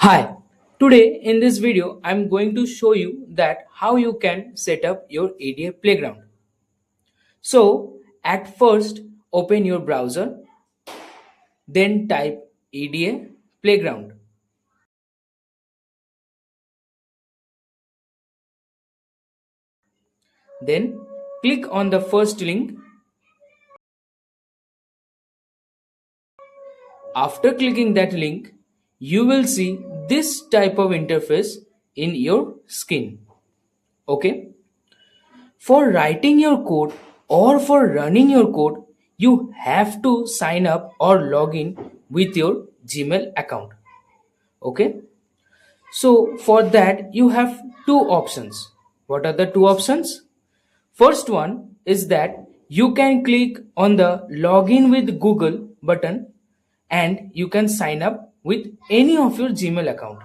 Hi, today in this video I'm going to show you that how you can set up your EDA Playground. So at first open your browser, then type EDA Playground. Then click on the first link. After clicking that link, you will see this type of interface in your screen. Okay? For writing your code or for running your code, you have to sign up or log in with your Gmail account. Okay. So for that, you have two options. What are the two options? First one is that you can click on the login with Google button and you can sign up with any of your Gmail account.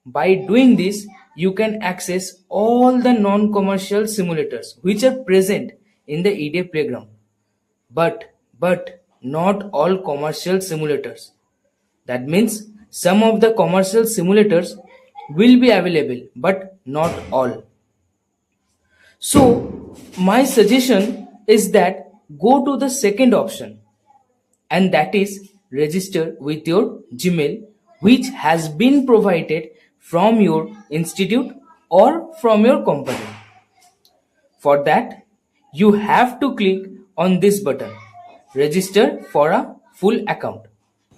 By doing this, you can access all the non-commercial simulators which are present in the EDA Playground. But not all commercial simulators. That means some of the commercial simulators will be available, but not all. So my suggestion is that go to the second option, and that is register with your Gmail, which has been provided from your institute or from your company. For that, you have to click on this button, register for a full account.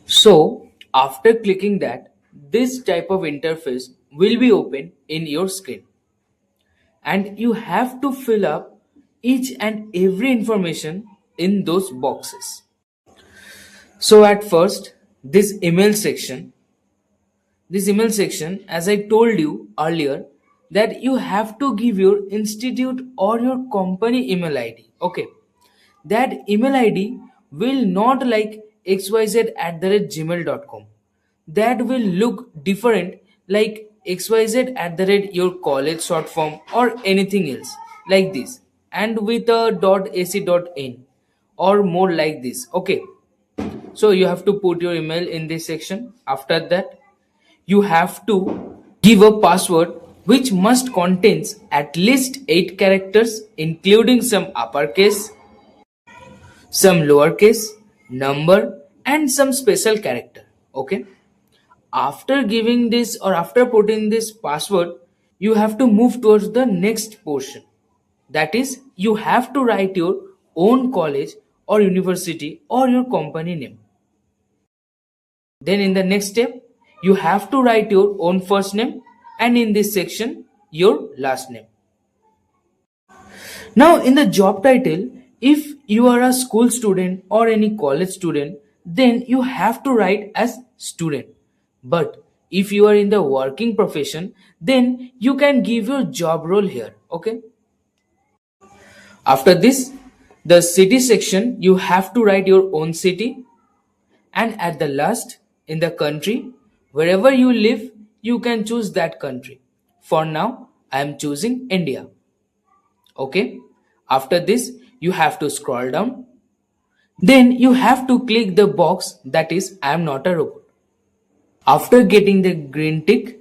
So after clicking that, this type of interface will be open in your screen, and you have to fill up each and every information in those boxes. So at first, this email section, as I told you earlier, that you have to give your institute or your company email ID. Okay. That email ID will not like xyz@gmail.com. That will look different like xyz@ your college short form or anything else like this, and with a .ac.in or more like this. Okay. So you have to put your email in this section. After that, you have to give a password which must contains at least 8 characters, including some uppercase, some lowercase, number, and some special character. Okay. After giving this or after putting this password, you have to move towards the next portion. That is, you have to write your own college or university or your company name. Then in the next step, you have to write your own first name, and in this section, your last name. Now in the job title, if you are a school student or any college student, then you have to write as student. But if you are in the working profession, then you can give your job role here. Okay. After this, the city section, you have to write your own city. And at the last, in the country, wherever you live, you can choose that country. For now, I am choosing India. Okay. After this, you have to scroll down. Then you have to click the box that is I am not a robot. After getting the green tick,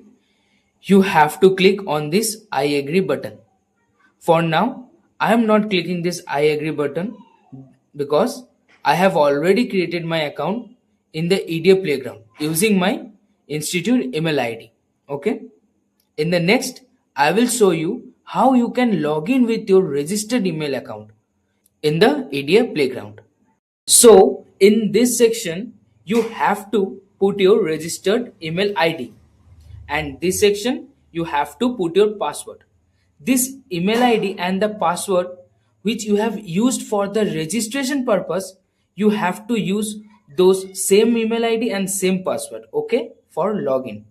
you have to click on this I agree button. For now, I am not clicking this I agree button because I have already created my account in the EDA Playground using my institute email ID. Okay. In the next, I will show you how you can log in with your registered email account in the EDA Playground. So in this section, you have to put your registered email ID, and this section you have to put your password. This email ID and the password which you have used for the registration purpose, you have to use those same email ID and same password. Okay, for login.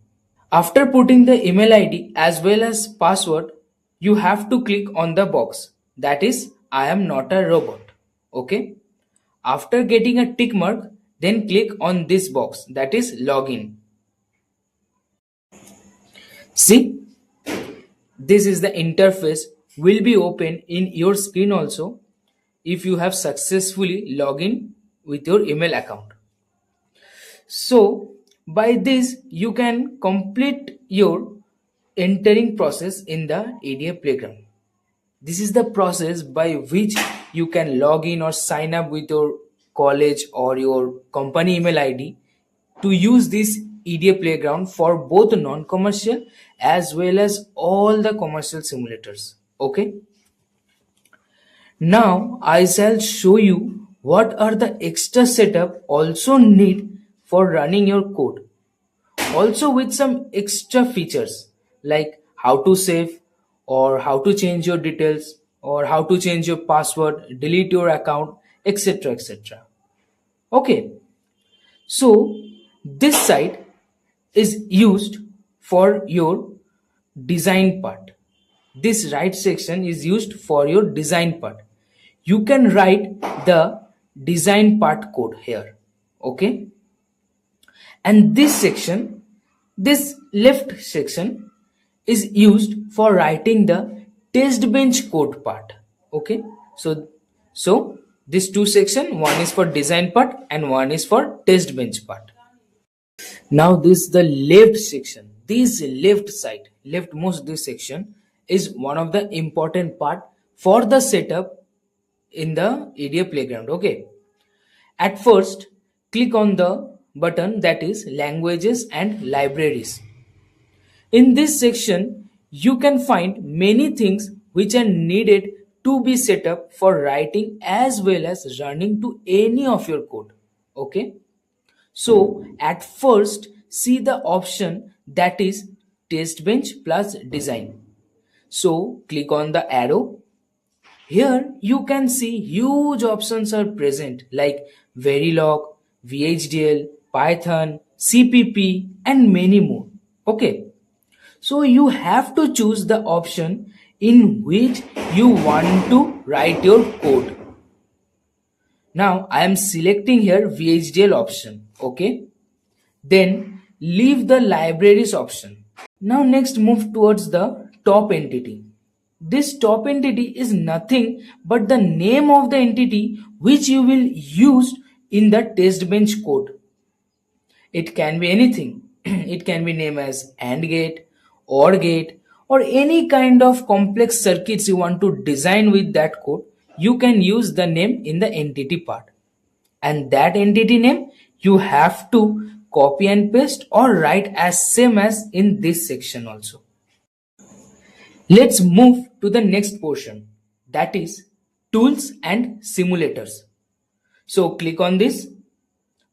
After putting the email ID as well as password, you have to click on the box that is I am not a robot. Okay. After getting a tick mark, then click on this box that is login. See, this is the interface will be open in your screen also if you have successfully logged in with your email account. So By this, you can complete your entering process in the EDA Playground. This is the process by which you can log in or sign up with your college or your company email ID to use this EDA Playground for both non-commercial as well as all the commercial simulators. Okay. Now I shall show you what are the extra setup also need for running your code. Also with some extra features like how to save or how to change your details or how to change your password, delete your account, etc. etc. Okay, so this site is used for your design part. This right section is used for your design part. You can write the design part code here. Okay, and this left section is used for writing the test bench code part. Okay, so these two section, one is for design part and one is for test bench part. Now this the left section, this left side, leftmost this section is one of the important part for the setup in the EDA Playground. Okay, at first click on the button that is languages and libraries. In this section you can find many things which are needed to be set up for writing as well as running to any of your code. Okay, so at first see the option that is test bench plus design. So click on the arrow. Here you can see huge options are present like Verilog, VHDL, Python, CPP and many more. Okay, so you have to choose the option in which you want to write your code. Now I am selecting here VHDL option. Okay, then leave the libraries option. Now next move towards the top entity. This top entity is nothing but the name of the entity which you will use in the test bench code. It can be anything. It can be named as AND gate, OR gate, or any kind of complex circuits you want to design with that code. You can use the name in the entity part. And that entity name you have to copy and paste or write as same as in this section also. Let's move to the next portion, that is tools and simulators. So click on this.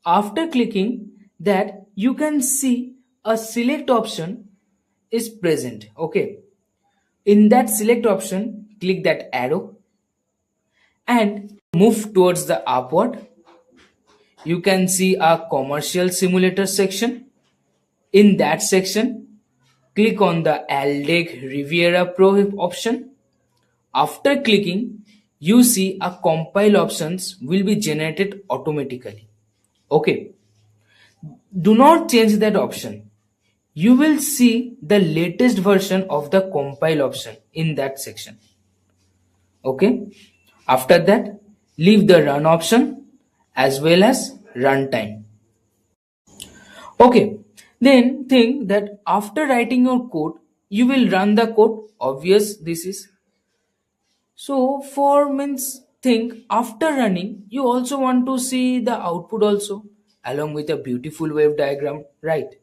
After clicking that, you can see a select option is present. Okay, in that select option click that arrow and move towards the upward. You can see a commercial simulator section. In that section click on the Aldec Riviera Pro option. After clicking, you see a compile options will be generated automatically. Okay, do not change that option. You will see the latest version of the compile option in that section. Okay, after that leave the run option as well as runtime. Okay, then think that after writing your code you will run the code. Obvious this is. So for means think after running you also want to see the output also along with a beautiful wave diagram, right?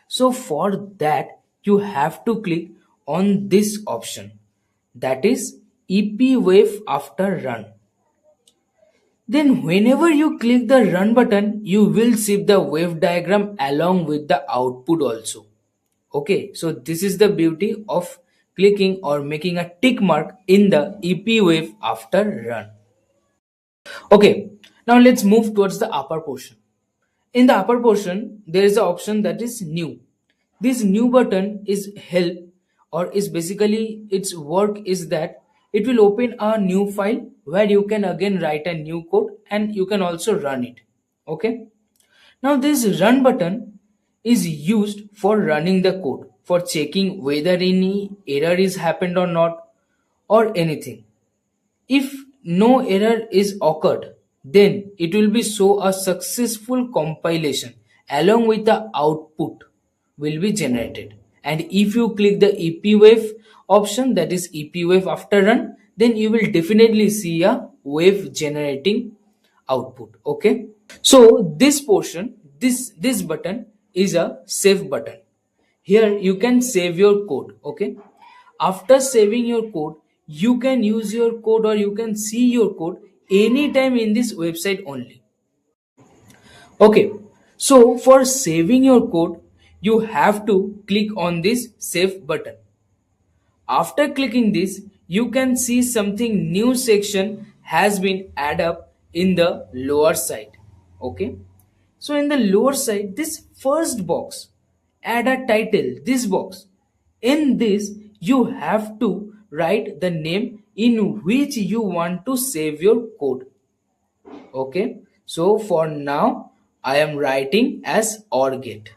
So for that you have to click on this option, that is EP wave after run. Then whenever you click the run button you will see the wave diagram along with the output also. Okay, so this is the beauty of clicking or making a tick mark in the EP wave after run. Okay, now let's move towards the upper portion. In the upper portion, there is an option that is new. This new button is help or is basically its work is that it will open a new file where you can again write a new code and you can also run it. Okay. Now this run button is used for running the code, for checking whether any error is happened or not or anything. If no error is occurred, then it will be show a successful compilation along with the output will be generated. And if you click the EP option, that is EP after run, then you will definitely see a wave generating output. Okay. So this portion, this button is a save button. Here you can save your code. Okay. After saving your code, you can use your code or you can see your code anytime in this website only. Okay. So for saving your code, you have to click on this save button. After clicking this, you can see something new section has been added up in the lower side. Okay. So in the lower side, this first box, add a title, this box. In this, you have to write the name in which you want to save your code. Okay. So for now, I am writing as OR get.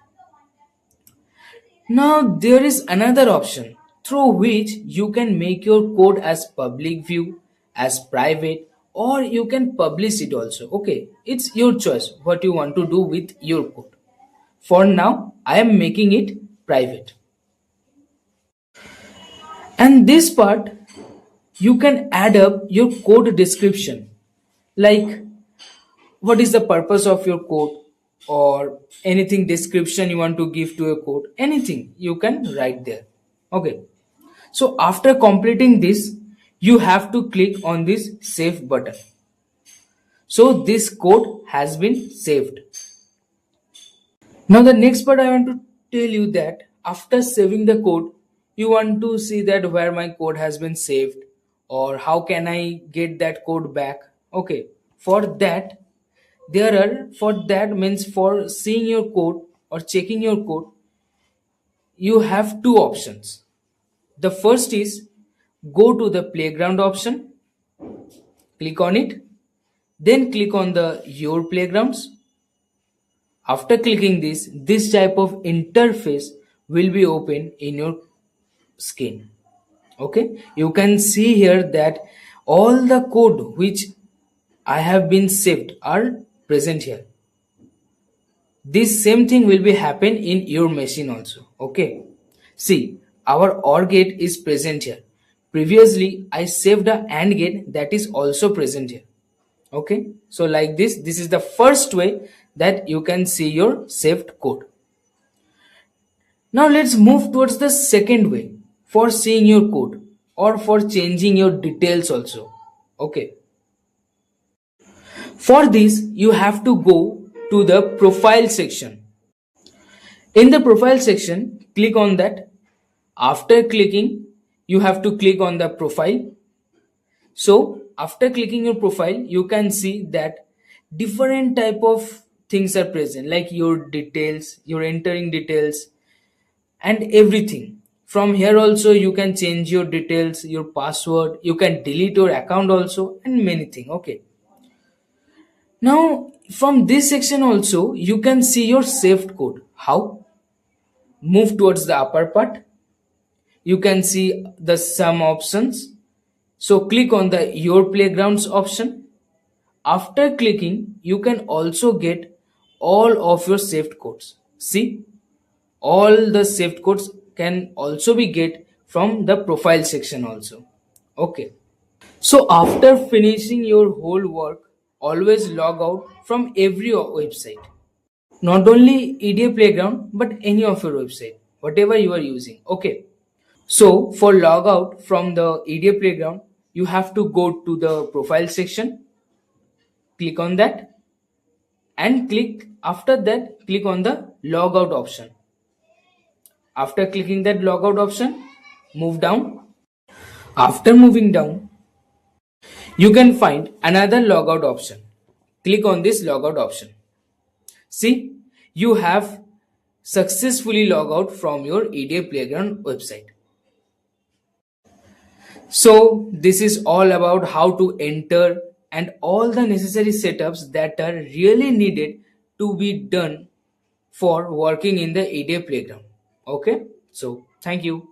Now there is another option through which you can make your code as public view, as private, or you can publish it also. Okay, it's your choice what you want to do with your code. For now, I am making it private. And this part, you can add up your code description, like what is the purpose of your code, or anything description you want to give to your code, anything you can write there. Okay. So after completing this, you have to click on this save button. So this code has been saved. Now the next part I want to tell you that after saving the code, you want to see that where my code has been saved or how can I get that code back. Okay. For that means for seeing your code or checking your code, you have two options. The first is go to the playground option, click on it, then click on the your playgrounds. After clicking this type of interface will be open in your screen. Okay, you can see here that all the code which I have been saved are present here. This same thing will be happen in your machine also. Okay, see, our OR gate is present here. Previously I saved a AND gate that is also present here. Okay, so like this is the first way that you can see your saved code. Now let's move towards the second way for seeing your code or for changing your details also. Okay, for this you have to go to the profile section. In the profile section, click on that. After clicking, you have to click on the profile. So after clicking your profile, you can see that different type of things are present, like your details, your entering details and everything. From here also you can change your details, your password, you can delete your account also and many things. Okay. Now from this section also you can see your saved code. How? Move towards the upper part. You can see the some options. So click on the your playgrounds option. After clicking, you can also get all of your saved codes. See, all the saved codes can also be get from the profile section also. Okay. So after finishing your whole work, always log out from every website. Not only EDA Playground, but any of your website, whatever you are using. Okay. So for log out from the EDA Playground, you have to go to the profile section, click on that, and click on the logout option. After clicking that logout option, move down. After moving down, you can find another logout option. Click on this logout option. See, you have successfully logged out from your EDA Playground website. So this is all about how to enter and all the necessary setups that are really needed to be done for working in the EDA Playground. Okay, so thank you.